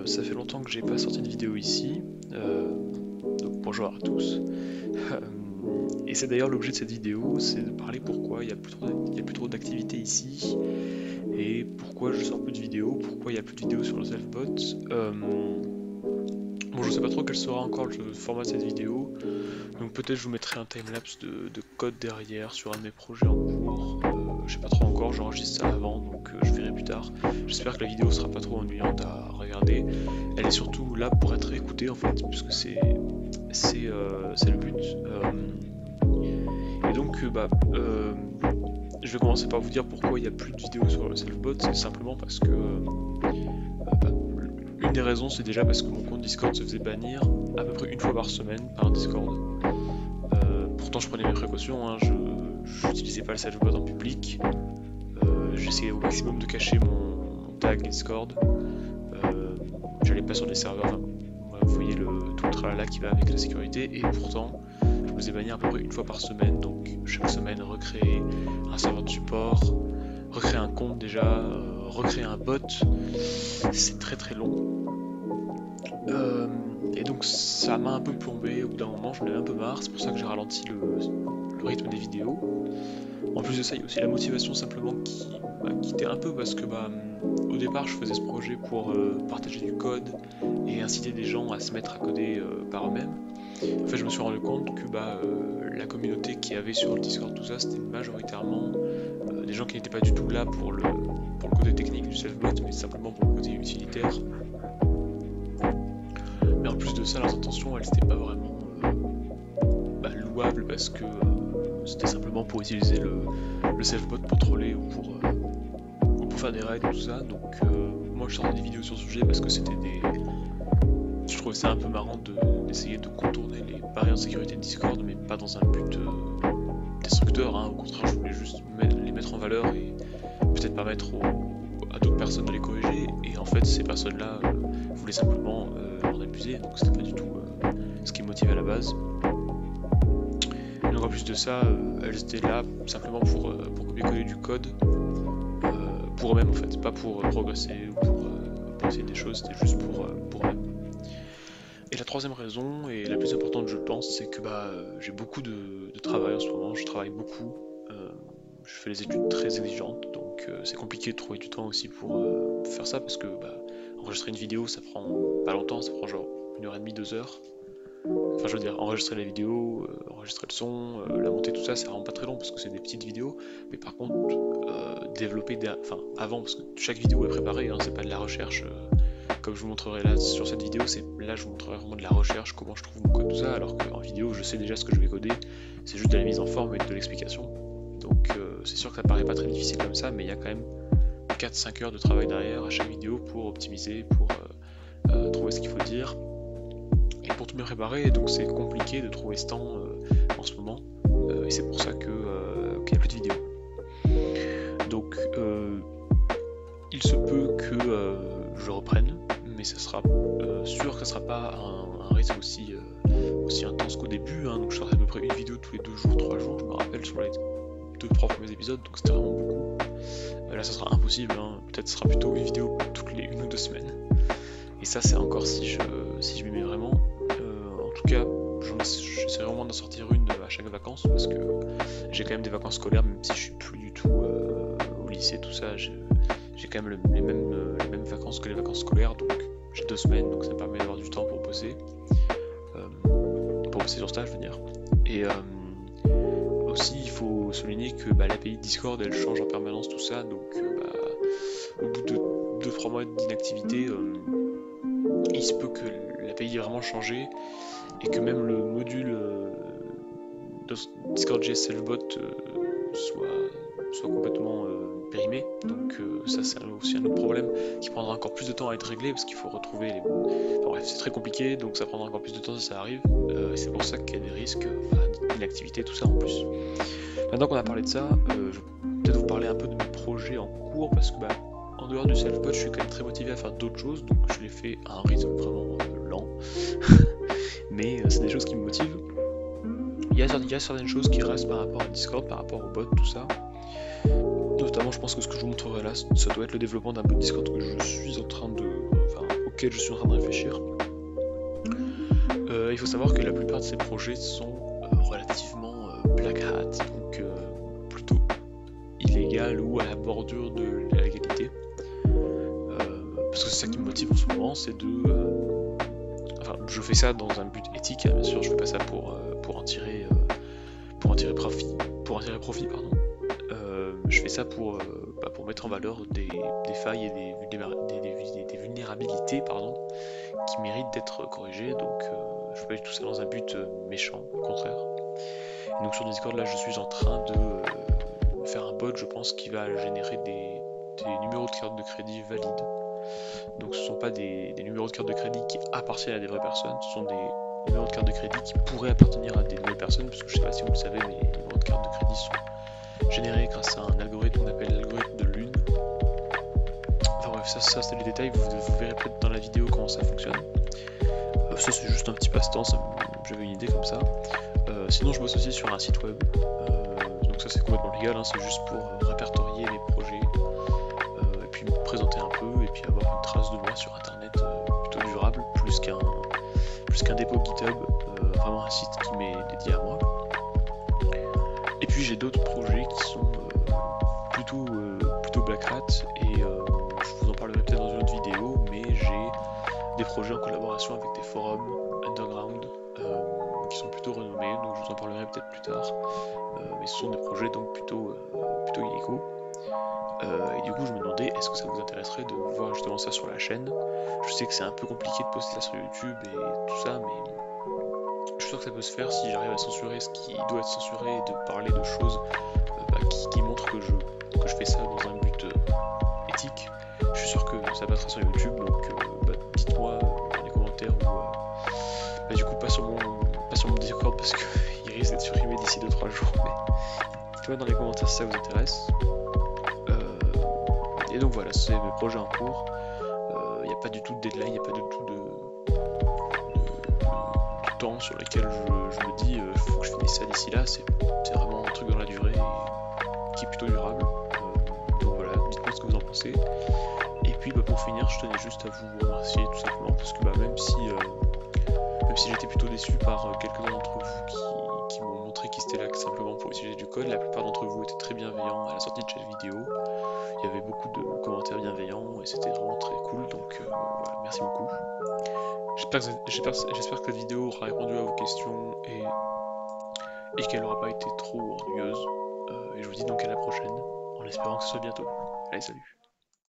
Ça fait longtemps que j'ai pas sorti de vidéo ici, donc bonjour à tous. Et c'est d'ailleurs l'objet de cette vidéo, c'est de parler pourquoi il n'y a plus trop d'activité ici, et pourquoi je sors plus de vidéos, pourquoi il n'y a plus de vidéos sur le Selfbot. Bon, je sais pas trop quel sera encore le format de cette vidéo, donc peut-être je vous mettrai un timelapse de code derrière sur un de mes projets en cours. Je sais pas trop encore, j'enregistre ça avant, donc je verrai plus tard. J'espère que la vidéo sera pas trop ennuyante à regarder. Elle est surtout là pour être écoutée en fait, puisque c'est le but. Et donc je vais commencer par vous dire pourquoi il n'y a plus de vidéos sur le Selfbot. C'est simplement parce que une des raisons, c'est déjà parce que mon compte Discord se faisait bannir à peu près une fois par semaine par Discord. Pourtant je prenais mes précautions, hein, je n'utilisais pas le Selfbot en public. J'essayais au maximum de cacher mon tag Discord. J'allais pas sur des serveurs, enfin, vous voyez tout le tralala qui va avec la sécurité, et pourtant je me faisais bannir à peu près une fois par semaine. Donc chaque semaine recréer un serveur de support, recréer un compte déjà, recréer un bot, c'est très très long. Et donc ça m'a un peu plombé, au bout d'un moment j'en avais un peu marre, c'est pour ça que j'ai ralenti le rythme des vidéos. En plus de ça, il y a aussi la motivation simplement qui était un peu parce que au départ je faisais ce projet pour partager du code et inciter des gens à se mettre à coder par eux-mêmes. En fait je me suis rendu compte que la communauté qu'il y avait sur le Discord, tout ça, c'était majoritairement des gens qui n'étaient pas du tout là pour le côté technique du Selfbot, mais simplement pour le côté utilitaire. Mais en plus de ça, leurs intentions, elles n'étaient pas vraiment louables, parce que c'était simplement pour utiliser le Selfbot pour troller ou pour faire des raids et tout ça. Donc moi je sortais des vidéos sur ce sujet parce que je trouvais ça un peu marrant d'essayer de contourner les barrières de sécurité de Discord, mais pas dans un but destructeur, hein. Au contraire, je voulais juste les mettre en valeur et peut-être permettre à d'autres personnes de les corriger. Et en fait, ces personnes-là voulaient simplement en abuser, donc c'était pas du tout ce qui me motivait à la base. Et donc en plus de ça, elles étaient là simplement pour copier-coller du code pour eux-mêmes en fait, pas pour progresser ou pour essayer des choses, c'était juste pour eux-mêmes. Et la troisième raison, et la plus importante je pense, c'est que j'ai beaucoup de travail en ce moment, je travaille beaucoup, je fais des études très exigeantes, donc c'est compliqué de trouver du temps aussi pour faire ça, parce que enregistrer une vidéo ça prend pas longtemps, ça prend genre 1h30, 2h. Enfin je veux dire, enregistrer la vidéo, enregistrer le son, la montée, tout ça, ça rend pas très long parce que c'est des petites vidéos, mais par contre développer avant, parce que chaque vidéo est préparée, hein, c'est pas de la recherche. Comme je vous montrerai là sur cette vidéo, là je vous montrerai vraiment de la recherche, comment je trouve mon code, tout ça, alors qu'en vidéo je sais déjà ce que je vais coder, c'est juste de la mise en forme et de l'explication. Donc c'est sûr que ça paraît pas très difficile comme ça, mais il y a quand même 4-5 heures de travail derrière à chaque vidéo pour optimiser, pour trouver ce qu'il faut dire, et pour tout bien préparer, et donc c'est compliqué de trouver ce temps en ce moment, et c'est pour ça qu'il n'y a plus de vidéos. Donc il se peut que je reprenne, mais ça sera sûr que ça sera pas un rythme aussi intense qu'au début, hein. Donc je ferai à peu près une vidéo tous les 2 jours, 3 jours, je me rappelle, sur les 2-3 premiers épisodes, donc c'était vraiment beaucoup. Là ça sera impossible, hein. Peut-être ce sera plutôt une vidéo toutes les 1 ou 2 semaines. Et ça c'est encore si je m'y mets vraiment. En tout cas, j'essaierai vraiment d'en sortir une à chaque vacances, parce que j'ai quand même des vacances scolaires, même si je suis plus du tout au lycée, tout ça, j'ai quand même les mêmes vacances que les vacances scolaires, donc j'ai 2 semaines, donc ça me permet d'avoir du temps pour bosser sur ça, je veux dire. Et aussi il faut souligner que l'API de Discord elle change en permanence, tout ça, donc au bout de 2-3 mois d'inactivité, il se peut que l'API ait vraiment changé et que même le module Discord.js Selfbot soit complètement périmé. Donc ça c'est aussi un autre problème qui prendra encore plus de temps à être réglé, parce qu'il faut retrouver les... Enfin bref, c'est très compliqué, donc ça prendra encore plus de temps si ça arrive, et c'est pour ça qu'il y a des risques d'inactivité, tout ça en plus. Maintenant qu'on a parlé de ça, je vais peut-être vous parler un peu de mes projets en cours, parce que en dehors du Selfbot, je suis quand même très motivé à faire d'autres choses, donc je les fais à un rythme vraiment lent, mais c'est des choses qui me motivent. Il y a certaines choses qui restent par rapport à Discord, par rapport au bot, tout ça. Notamment, je pense que ce que je vous montrerai là, ça doit être le développement d'un bot Discord que je suis en train de... Enfin, auxquels je suis en train de réfléchir. Il faut savoir que la plupart de ces projets sont relativement black hat, donc plutôt illégal ou à la bordure de la légalité. Parce que c'est ça qui me motive en ce moment, c'est de... enfin, je fais ça dans un but éthique, hein, bien sûr, je fais pas ça pour en tirer profit, pardon. Je fais ça pour mettre en valeur des failles et des vulnérabilités, pardon, qui méritent d'être corrigées, donc je fais pas du tout ça dans un but méchant, au contraire. Et donc sur Discord, là, je suis en train de faire un bot, je pense, qui va générer des numéros de carte de crédit valides. Donc ce ne sont pas des numéros de carte de crédit qui appartiennent à des vraies personnes, ce sont des numéros de carte de crédit qui pourraient appartenir à des nouvelles personnes, parce que je sais pas si vous le savez, mais les numéros de carte de crédit sont générés grâce à un algorithme qu'on appelle l'algorithme de Lune. Enfin bref, ça c'est les détails, vous verrez peut-être dans la vidéo comment ça fonctionne. Ça c'est juste un petit passe-temps, j'avais une idée comme ça. Sinon je bosse aussi sur un site web, donc ça c'est complètement légal, hein, c'est juste pour répertorier les projets, et puis me présenter un peu, et puis avoir une trace de moi sur internet plutôt durable, plus qu'un dépôt GitHub, vraiment un site qui m'est dédié à moi. Et puis j'ai d'autres projets qui sont plutôt black hat, et je vous en parlerai peut-être dans une autre vidéo, mais j'ai des projets en collaboration avec des forums underground qui sont plutôt renommés, donc je vous en parlerai peut-être plus tard, mais ce sont des projets donc plutôt illégaux. Et du coup je me demandais, est-ce que ça vous intéresserait de voir justement ça sur la chaîne? Je sais que c'est un peu compliqué de poster ça sur YouTube et tout ça, mais je suis sûr que ça peut se faire si j'arrive à censurer ce qui doit être censuré et de parler de choses qui montrent que je fais ça dans un but éthique. Je suis sûr que ça passera sur YouTube, donc dites-moi dans les commentaires ou du coup pas sur mon Discord parce qu'il risque d'être supprimé d'ici 2-3 jours, mais dites-moi dans les commentaires si ça vous intéresse. Et donc voilà, c'est mes projets en cours. Il n'y a pas du tout de deadline, il n'y a pas du tout de temps sur lequel je me dis il faut que je finisse ça d'ici là. C'est vraiment un truc dans la durée et qui est plutôt durable. Donc voilà, dites-moi ce que vous en pensez. Et puis pour finir, je tenais juste à vous remercier tout simplement parce que même si j'étais plutôt déçu par quelques-uns d'entre vous qui m'ont montré qu'ils étaient là simplement pour utiliser du code, la plupart d'entre vous étaient très bienveillants à la sortie de cette vidéo. Il y avait beaucoup de commentaires bienveillants et c'était vraiment très cool, donc voilà, merci beaucoup. J'espère que cette vidéo aura répondu à vos questions et qu'elle n'aura pas été trop ennuyeuse. Et je vous dis donc à la prochaine, en espérant que ce soit bientôt. Allez, salut!